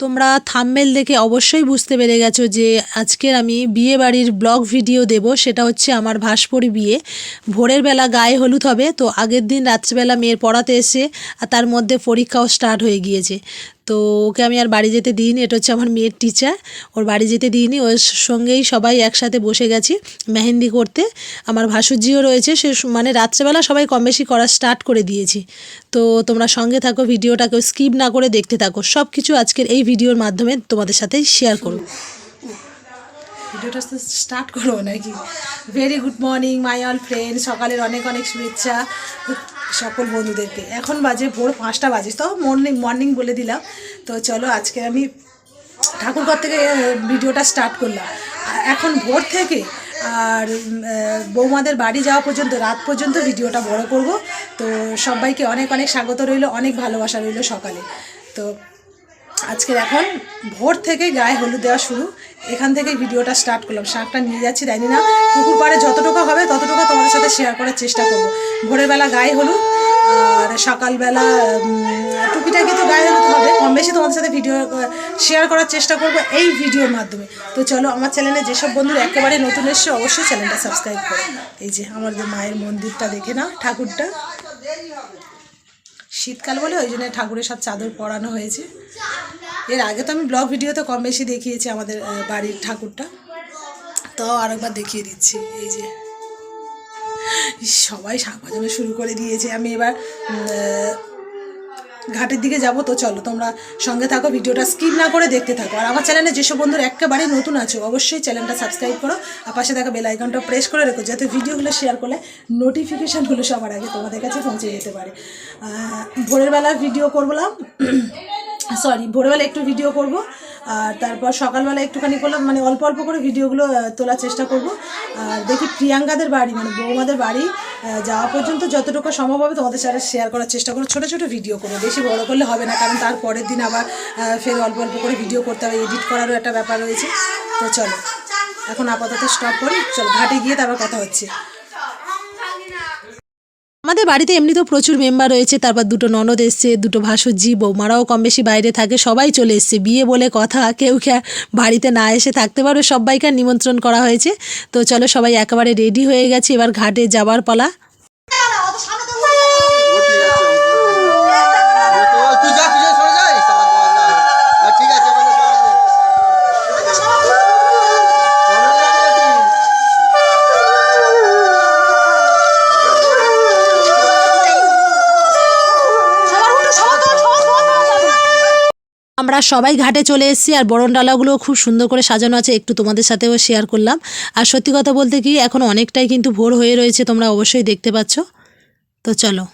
তোমরা থাম্বনেল দেখে অবশ্যই বুঝতে পেরে গেছো যে আজকের আমি বিয়ে বাড়ির ব্লগ ভিডিও দেব। সেটা হচ্ছে আমার ভাসপরি বিয়ে। ভোরের বেলা গায়ে হলুদ হবে, তো আগের দিন রাত্রিবেলা মেয়ের পড়াতে এসে আর তার মধ্যে পরীক্ষাও স্টার্ট হয়ে গিয়েছে। তো ওকে আমি আর বাড়ি যেতে দিইনি। এটা হচ্ছে আমার মেয়ের টিচার, ওর বাড়ি যেতে দিইনি। ওর সঙ্গেই সবাই একসাথে বসে গেছি মেহেন্দি করতে। আমার ভাসুরজিও রয়েছে, সে মানে রাত্রেবেলা সবাই কম বেশি করা স্টার্ট করে দিয়েছি। তো তোমরা সঙ্গে থাকো, ভিডিওটাকেও স্কিপ না করে দেখতে থাকো। সব কিছু আজকের এই ভিডিওর মাধ্যমে তোমাদের সাথে শেয়ার করব। ভিডিওটা স্টার্ট করবো নাকি? Very good morning my all friend. সকালের অনেক অনেক শুভেচ্ছা সকল বন্ধুদেরকে। এখন বাজে ভোর 5টা বাজে, তো মর্নিং বলে দিলাম। তো চলো আজকে আমি ঠাকুরঘর থেকে ভিডিওটা স্টার্ট করলাম। এখন ভোর থেকে আর বৌমাদের বাড়ি যাওয়া পর্যন্ত, রাত পর্যন্ত ভিডিওটা বড় করব। তো সবাইকে অনেক অনেক স্বাগত রইল, অনেক ভালোবাসা রইল সকালে। তো আজকের এখন ভোর থেকে গায়ে হলুদ দেওয়া শুরু, এখান থেকে ভিডিওটা স্টার্ট করলাম। শাঁখটা নিয়ে যাচ্ছি, জানি না পুকুর পাড়ে যতটুকু হবে ততটুকু তোমাদের সাথে শেয়ার করার চেষ্টা করব। ভোরের বেলা গায়ে হলুদ আর সকালবেলা টুকিটাকি তো গায়ে হলুদ হবে, কম বেশি তোমাদের সাথে ভিডিও শেয়ার করার চেষ্টা করব এই ভিডিওর মাধ্যমে। তো চলো, আমার চ্যানেলে যেসব বন্ধুরা একেবারে নতুন এসছে অবশ্যই চ্যানেলটা সাবস্ক্রাইব করো। এই যে আমাদের মায়ের মন্দিরটা দেখে না, ঠাকুরটা শীতকাল বলে ওই জন্য ঠাকুরের সব চাদর পরানো হয়েছে। এর আগে তো আমি ব্লগ ভিডিওতে কম বেশি দেখিয়েছি আমাদের বাড়ির ঠাকুরটা, তো আরেকবার দেখিয়ে দিচ্ছি। এই যে সবাই শাক বাজানো শুরু করে দিয়েছে। আমি এবার ঘাটের দিকে যাব। তো চলো তোমরা সঙ্গে থাকো, ভিডিওটা স্কিপ না করে দেখতে থাকো। আর আমার চ্যানেলে যেসব বন্ধুরা একেবারে নতুন আছো অবশ্যই চ্যানেলটা সাবস্ক্রাইব করো আর পাশে থাকা বেল আইকনটা প্রেস করে রেখো, যাতে ভিডিওগুলো শেয়ার করলে নোটিফিকেশানগুলো সবার আগে তোমাদের কাছে পৌঁছে যেতে পারে। ভোরের বেলা ভিডিও করলাম, ভোরবেলা একটু ভিডিও করব, আর তারপর সকালবেলা একটুখানি করলাম, মানে অল্প অল্প করে ভিডিওগুলো তোলার চেষ্টা করব। আর দেখি প্রিয়াঙ্কাদের বাড়ি মানে বৌমাদের বাড়ি যাওয়া পর্যন্ত যতটুকু সম্ভব হবে তোমাদের সাথে শেয়ার করার চেষ্টা করবো। ছোটো ছোটো ভিডিও করবো, বেশি বড় করলে হবে না, কারণ তার পরের দিন আবার ফের অল্প অল্প করে ভিডিও করতে হবে, এডিট করারও একটা ব্যাপার রয়েছে। তো চলো এখন আপাতত স্টপ করি, চলো ঘাটে গিয়ে তারপর কথা হচ্ছে। আমাদের বাড়িতে এমনিতেও প্রচুর মেম্বার রয়েছে, তারপর দুটো ননদ এসছে, দুটো ভাসুরজি, বৌমারাও কম বেশি বাইরে থাকে, সবাই চলে এসছে। বিয়ে বলে কথা, কেউ বাড়িতে না এসে থাকতে পারবে, সবাইকে নিমন্ত্রণ করা হয়েছে। তো চলো সবাই একেবারে রেডি হয়ে গেছে, এবার ঘাটে যাবার পালা। আমরা সবাই ঘাটে চলে এসেছি, আর বরণ ডালাগুলো খুব সুন্দর করে সাজানো আছে, একটু তোমাদের সাথেও শেয়ার করলাম। আর সত্যি কথা বলতে কি এখন অনেকটাই কিন্তু ভোর হয়ে রয়েছে, তোমরা অবশ্যই দেখতে পাচ্ছ। তো চলো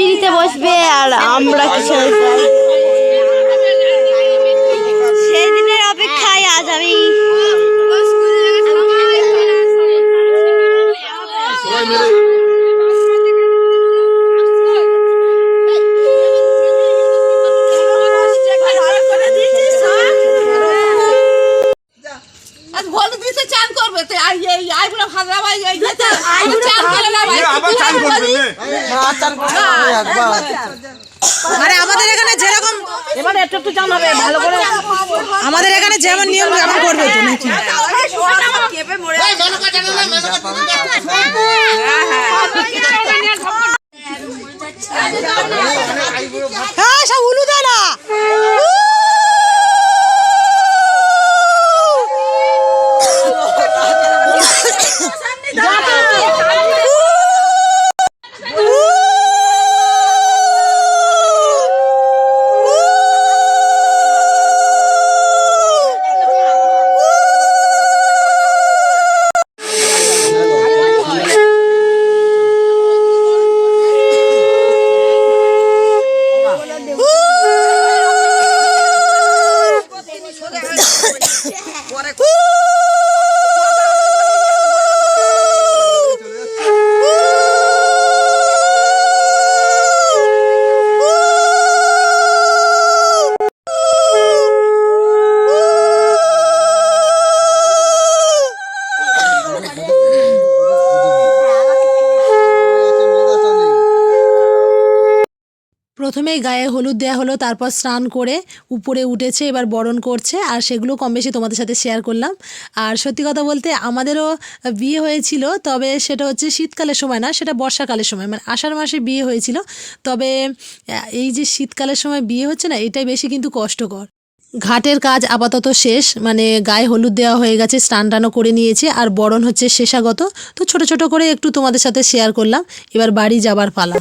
পিড়িতে বসবে আর আমরা কিছু সেই দিনের অপেক্ষায় আজ আমি আরে আমাদের এখানে যেরকম এবারে একটু চান হবে ভালো করে আমাদের এখানে যেমন নিয়ম তেমন করবে তো নাকি হ্যাঁ সব উলু দে না প্রথমেই গায়ে হলুদ দেওয়া হলো, তারপর স্নান করে উপরে উঠেছে, এবার বরণ করছে, আর সেগুলো কম বেশি তোমাদের সাথে শেয়ার করলাম। আর সত্যি কথা বলতে আমাদেরও বিয়ে হয়েছিল, তবে সেটা হচ্ছে শীতকালের সময় না, সেটা বর্ষাকালের সময়, মানে আষাঢ় মাসে বিয়ে হয়েছিল। তবে এই যে শীতকালের সময় বিয়ে হচ্ছে না, এটাই বেশি কিন্তু কষ্টকর। ঘাটের কাজ আপাতত শেষ, মানে গায়ে হলুদ দেওয়া হয়ে গেছে, স্নান টানও করে নিয়েছে, আর বরণ হচ্ছে শেষাগত। তো ছোট ছোট করে একটু তোমাদের সাথে শেয়ার করলাম। এবার বাড়ি যাবার পালা।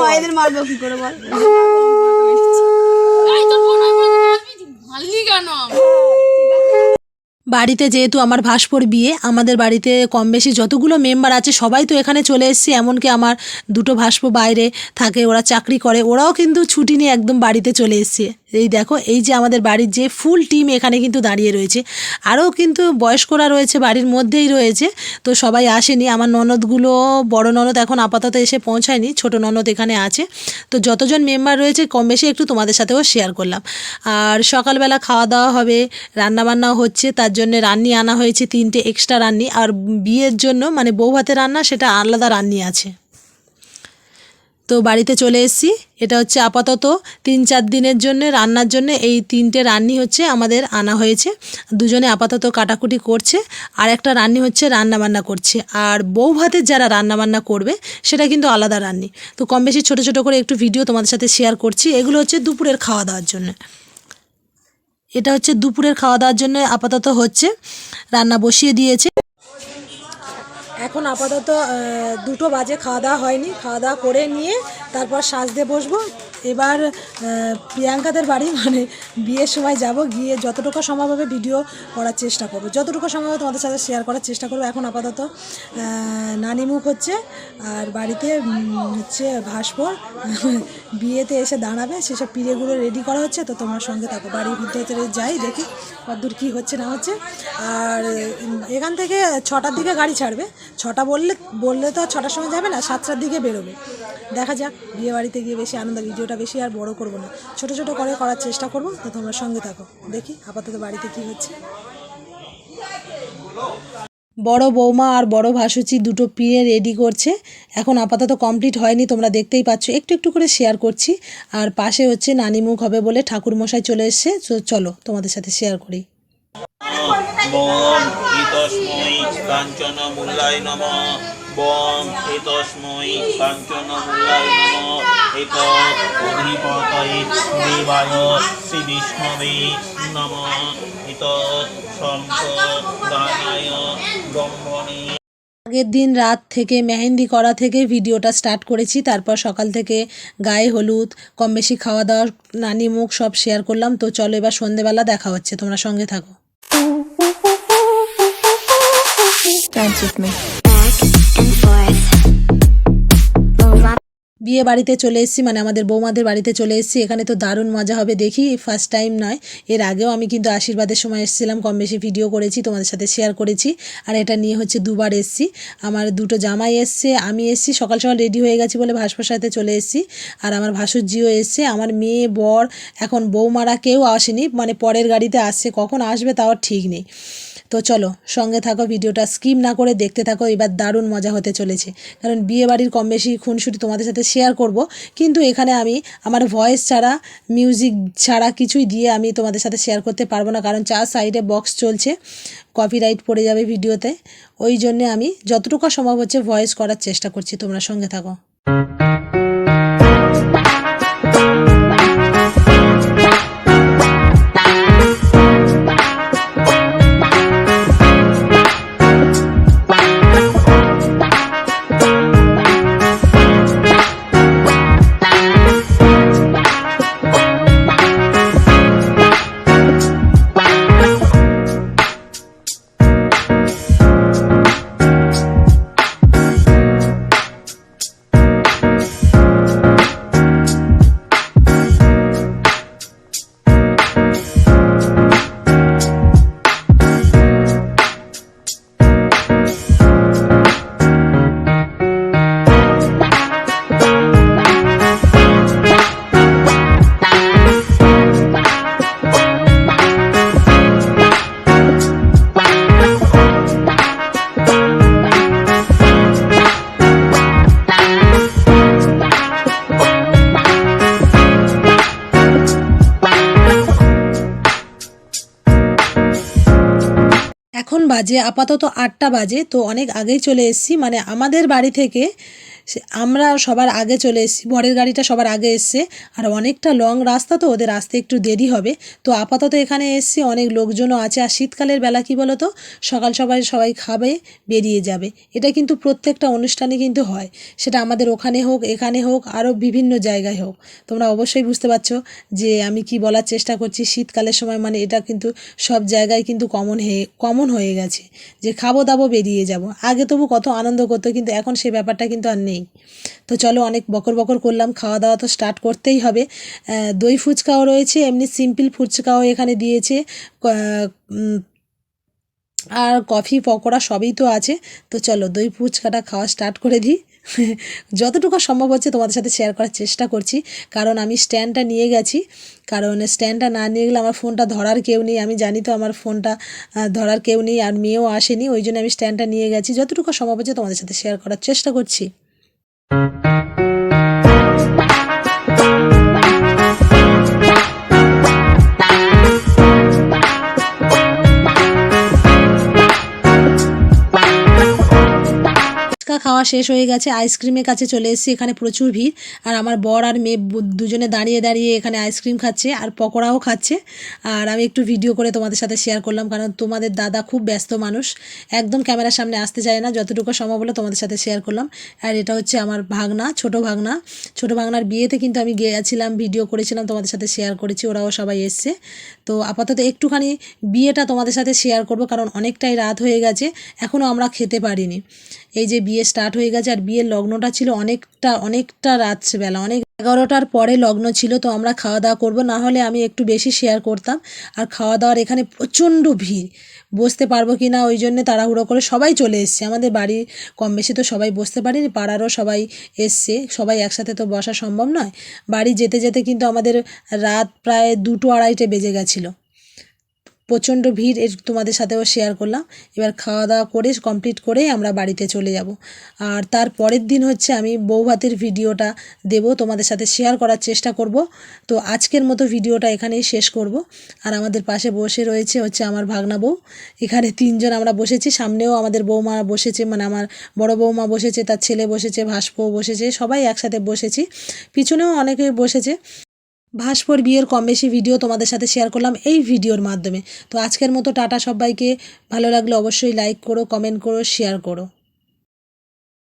মায়েদের মারবো কি করে বল বাড়িতে যেহেতু আমার ভাসপোর বিয়ে, আমাদের বাড়িতে কম বেশি যতগুলো মেম্বার আছে সবাই তো এখানে চলে এসেছে। এমনকি আমার দুটো ভাসপো বাইরে থাকে, ওরা চাকরি করে, ওরাও কিন্তু ছুটি নিয়ে একদম বাড়িতে চলে এসেছে। এই দেখো, এই যে আমাদের বাড়ির যে ফুল টিম এখানে কিন্তু দাঁড়িয়ে রয়েছে, আরও কিন্তু বয়স্করা রয়েছে, বাড়ির মধ্যেই রয়েছে। তো সবাই আসেনি, আমার ননদগুলো, বড় ননদ এখন আপাতত এসে পৌঁছায়নি, ছোট ননদ এখানে আছে। তো যতজন মেম্বার রয়েছে কম বেশি একটু তোমাদের সাথেও শেয়ার করলাম। আর সকালবেলা খাওয়া দাওয়া হবে, রান্নাবান্নাও হচ্ছে, তার জন্য রান্নি আনা হয়েছে 3টে এক্সট্রা রান্নি। আর বিয়ের জন্য মানে বউ ভাতের রান্না, সেটা আলাদা রান্নি আছে। তো বাড়িতে চলে এসেছি। এটা হচ্ছে আপাতত 3-4 দিনের জন্য রান্নার জন্য এই 3টে রান্নি হচ্ছে আমাদের আনা হয়েছে। দুজনে আপাতত কাটাকুটি করছে, আর একটা রান্নি হচ্ছে রান্নাবান্না করছে। আর বউ ভাতের যারা রান্নাবান্না করবে সেটা কিন্তু আলাদা রান্নি। তো কম বেশি ছোটো ছোটো করে একটু ভিডিও তোমাদের সাথে শেয়ার করছি। এগুলো হচ্ছে দুপুরের খাওয়া দাওয়ার জন্য। এটা হচ্ছে দুপুরের খাওয়া দাওয়ার জন্য আপাতত হচ্ছে, রান্না বসিয়ে দিয়েছে। এখন আপাতত 2টো বাজে, খাওয়া দাওয়া হয়নি। খাওয়া দাওয়া করে নিয়ে তারপর সাজতে বসবো। এবার প্রিয়াঙ্কাদের বাড়ি, মানে বিয়ের সময় যাব, গিয়ে যতটুকু সম্ভব হবে ভিডিও করার চেষ্টা করবো, যতটুকু সম্ভব হবে তোমাদের সাথে শেয়ার করার চেষ্টা করবো। এখন আপাতত নানিমুখ হচ্ছে, আর বাড়িতে হচ্ছে ভাসপোর বিয়েতে এসে দাঁড়াবে, সেসব পিড়েগুলো রেডি করা হচ্ছে। তো তোমার সঙ্গে থাকো, বাড়ির ভিতরে যাই, দেখি কতদূর কী হচ্ছে না হচ্ছে। আর এখান থেকে 6টার দিকে গাড়ি ছাড়বে। 6টা বললে তো 6টার সময় যাবে না, 7টার দিকে বেরোবে। দেখা যাক, বিয়ে বাড়িতে গিয়ে বেশি আনন্দ। ভিডিওটা বেশি আর বড় করব না, ছোট ছোট করে করার চেষ্টা করব। তো তোমরা সঙ্গে থাকো, দেখি আপাতত বাড়িতে কী হচ্ছে। বড় বৌমা আর বড় ভাসুচি দুটো পিড়ে রেডি করছে। এখন আপাতত কমপ্লিট হয়নি, তোমরা দেখতেই পাচ্ছ, একটু একটু করে শেয়ার করছি। আর পাশে হচ্ছে নানিমুখ হবে বলে ঠাকুরমশাই চলে এসছে। তো চলো তোমাদের সাথে শেয়ার করি। বম ইতস্মৈ কাঞ্চনমূলায় নমঃ। বম ইতস্মৈ কাঞ্চনমূলায় নমঃ। এতৎ অধিপতয়ে দেবায় শ্রী বিষ্ণবে নমঃ। এতৎ সম্প্রদানায় ব্রহ্মণে। আগের দিন রাত থেকে মেহেন্দি করা থেকে ভিডিওটা স্টার্ট করেছি, তারপর সকাল থেকে গায়ে হলুদ, কম বেশি খাওয়া দাওয়ার, নানিমুখ সব শেয়ার করলাম। তো চলো এবার সন্ধেবেলা দেখা হচ্ছে, তোমরা সঙ্গে থাকো। Dance with me. Back and forth. বিয়ে বাড়িতে চলে এসেছি, মানে আমাদের বৌমাদের বাড়িতে চলে এসেছি। এখানে তো দারুণ মজা হবে, দেখি ফার্স্ট টাইম নয়, এর আগেও আমি কিন্তু আশীর্বাদের সময় এসেছিলাম, কম বেশি ভিডিও করেছি, তোমাদের সাথে শেয়ার করেছি। আর এটা নিয়ে হচ্ছে দুবার এসেছি। আমার দুটো জামাই এসছে, আমি এসেছি সকাল সকাল রেডি হয়ে গেছি বলে ভাসপাসাতে চলে এসেছি। আর আমার ভাসুরজিও এসছে, আমার মেয়ে বর এখন বৌমারা কেউ আসেনি, মানে পরের গাড়িতে আসছে, কখন আসবে তাও ঠিক নেই। তো চলো সঙ্গে থাকো, ভিডিওটা স্কিপ না করে দেখতে থাকো, এবার দারুণ মজা হতে চলেছে। কারণ বিয়ে বাড়ির কম বেশি খুনসুটি তোমাদের সাথে শেয়ার করব, কিন্তু এখানে আমি আমার ভয়েস ছাড়া, মিউজিক ছাড়া কিছুই দিয়ে আমি তোমাদের সাথে শেয়ার করতে পারবো না, কারণ চার সাইডে বক্স চলছে, কপিরাইট পড়ে যাবে ভিডিওতে। ওই জন্যে আমি যতটুকু সম্ভব হচ্ছে ভয়েস করার চেষ্টা করছি, তোমরা সঙ্গে থাকো। এখন বাজে আপাতত 8টা বাজে, তো অনেক আগেই চলে এসেছি, মানে আমাদের বাড়ি থেকে আমরা সবার আগে চলে এসেছি, বরের গাড়িটা সবার আগে এসছে, আর অনেকটা লং রাস্তা তো ওদের আসতে একটু দেরি হবে। তো আপাতত এখানে এসছি, অনেক লোকজনও আছে, আর শীতকালের বেলা কি বলো তো, সকাল সবাই খাবে বেরিয়ে যাবে। এটা কিন্তু প্রত্যেকটা অনুষ্ঠানে কিন্তু হয়, সেটা আমাদের ওখানে হোক, এখানে হোক, আরও বিভিন্ন জায়গায় হোক। তোমরা অবশ্যই বুঝতে পারছো যে আমি কি বলার চেষ্টা করছি। শীতকালের সময় মানে এটা কিন্তু সব জায়গায় কিন্তু কমন হয়ে গেছে যে খাবো দাবো বেরিয়ে যাব। আগে তবু কত আনন্দ করতো, কিন্তু এখন সেই ব্যাপারটা কিন্তু আর নেই। তো চলো অনেক বকর বকর করলাম, খাওয়া দাওয়া তো স্টার্ট করতেই হবে। দই ফুচকাও রয়েছে, এমনি সিম্পল ফুচকাও এখানে দিয়েছে, আর কফি পকোড়া সবই তো আছে। তো চলো দই ফুচকাটা খাওয়া স্টার্ট করে দিই। যতটুকু সম্ভব হচ্ছে তোমাদের সাথে শেয়ার করার চেষ্টা করছি, কারণ আমি স্ট্যান্ডটা নিয়ে গেছি, কারণ স্ট্যান্ডটা না নিয়ে গেলে আমার ফোনটা ধরার কেউ নেই। আমি জানি তো আমার ফোনটা ধরার কেউ নেই, আর মেয়েও আসেনি, ওই জন্য আমি স্ট্যান্ডটা নিয়ে গেছি। যতটুকু সম্ভব হচ্ছে তোমাদের সাথে শেয়ার করার চেষ্টা করছি। ফুচকা খাওয়া শেষ হয়ে গেছে, আইসক্রিমের কাছে চলে এসেছি। এখানে প্রচুর ভিড়, আর আমার বর আর মেয়ে দুজনে দাঁড়িয়ে দাঁড়িয়ে এখানে আইসক্রিম খাচ্ছে আর পকোড়াও খাচ্ছে। আর আমি একটু ভিডিও করে তোমাদের সাথে শেয়ার করলাম, কারণ তোমাদের দাদা খুব ব্যস্ত মানুষ, একদম ক্যামেরার সামনে আসতে চায় না। যতটুকু সম্ভব হলো তোমাদের সাথে শেয়ার করলাম। আর এটা হচ্ছে আমার ভাগনা, ছোটো ভাগনার বিয়েতে কিন্তু আমি গিয়েছিলাম, ভিডিও করেছিলাম, তোমাদের সাথে শেয়ার করেছি, ওরাও সবাই এসছে। তো আপাতত একটুখানি বিয়েটা তোমাদের সাথে শেয়ার করব, কারণ অনেকটাই রাত হয়ে গেছে, এখনও আমরা খেতে পারিনি। এই যে বিয়ে স্টার্ট হয়ে গেছে, আর বিয়ের লগ্নটা ছিল অনেকটা রাত্রেবেলা, অনেক 11টার পরে লগ্ন ছিল। তো আমরা খাওয়া দাওয়া করবো, না হলে আমি একটু বেশি শেয়ার করতাম। আর খাওয়া দাওয়ার এখানে প্রচণ্ড ভিড়, বসতে পারবো কি না ওই জন্যে তাড়াহুড়ো করে সবাই চলে এসছে। আমাদের বাড়ি কম বেশি তো সবাই বসতে পারিনি, পাড়ারও সবাই এসছে, সবাই একসাথে তো বসা সম্ভব নয়। বাড়ি যেতে যেতে কিন্তু আমাদের রাত প্রায় 2-2:30 বেজে গেছিলো। প্রচণ্ড ভিড়, তোমাদের সাথেও শেয়ার করলাম। এবার খাওয়া দাওয়া করে কমপ্লিট করেই আমরা বাড়িতে চলে যাব। আর তার পরের দিন হচ্ছে আমি বৌভাতের ভিডিওটা দেব, তোমাদের সাথে শেয়ার করার চেষ্টা করব। তো আজকের মতো ভিডিওটা এখানেই শেষ করব। আর আমাদের পাশে বসে রয়েছে হচ্ছে আমার ভাগনা বউ, এখানে 3জন আমরা বসেছি, সামনেও আমাদের বৌমা বসেছে, মানে আমার বড় বৌমা বসেছে, তার ছেলে বসেছে, ভাসপো বসেছে, সবাই একসাথে বসেছি, পিছনেও অনেকে বসেছে। ভাসপোর বিয়ের কম বেশি ভিডিও তোমাদের সাথে শেয়ার করলাম এই ভিডিওর মাধ্যমে। তো আজকের মতো টাটা সবাইকে, ভালো লাগলে অবশ্যই লাইক করো, কমেন্ট করো, শেয়ার করো।